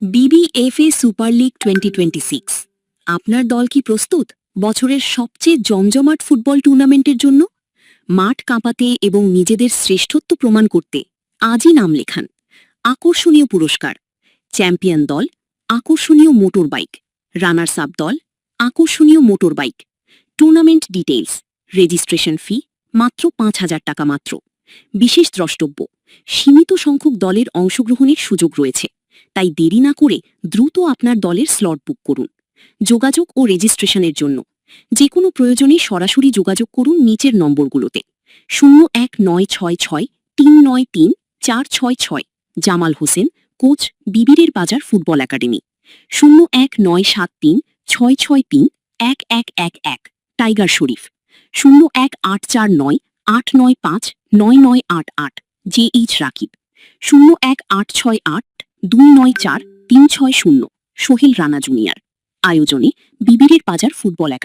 বিবিএফএ super league 2026 আপনার দল কি প্রস্তুত বছরের সবচেয়ে জমজমাট ফুটবল টুর্নামেন্টের জন্য? মাঠ কাঁপাতে এবং নিজেদের শ্রেষ্ঠত্ব প্রমাণ করতে আজই নাম লেখান। আকর্ষণীয় পুরস্কার: চ্যাম্পিয়ন দল আকর্ষণীয় মোটর বাইক, রানার্স আপ দল আকর্ষণীয় motor bike. Tournament details: registration fee মাত্র ৫,০০০ টাকা মাত্র। বিশেষ দ্রষ্টব্য: সীমিত সংখ্যক দলের অংশগ্রহণের সুযোগ রয়েছে, তাই দেরি না করে দ্রুত আপনার দলের স্লট বুক করুন। যোগাযোগ ও রেজিস্ট্রেশনের জন্য যে কোনো প্রয়োজনে সরাসরি যোগাযোগ করুন নিচের নম্বরগুলোতে: 01৯63933466। জামাল হোসেন, কোচ, বিবিরের বাজার ফুটবল একাডেমি। 01৯7366311111। টাইগার শরীফ। 018498959988। জেইচ রাকিব। 018682943660। সোহেল রানা জুনিয়র। আয়োজনে বিবিরের বাজার ফুটবল একাডেমি।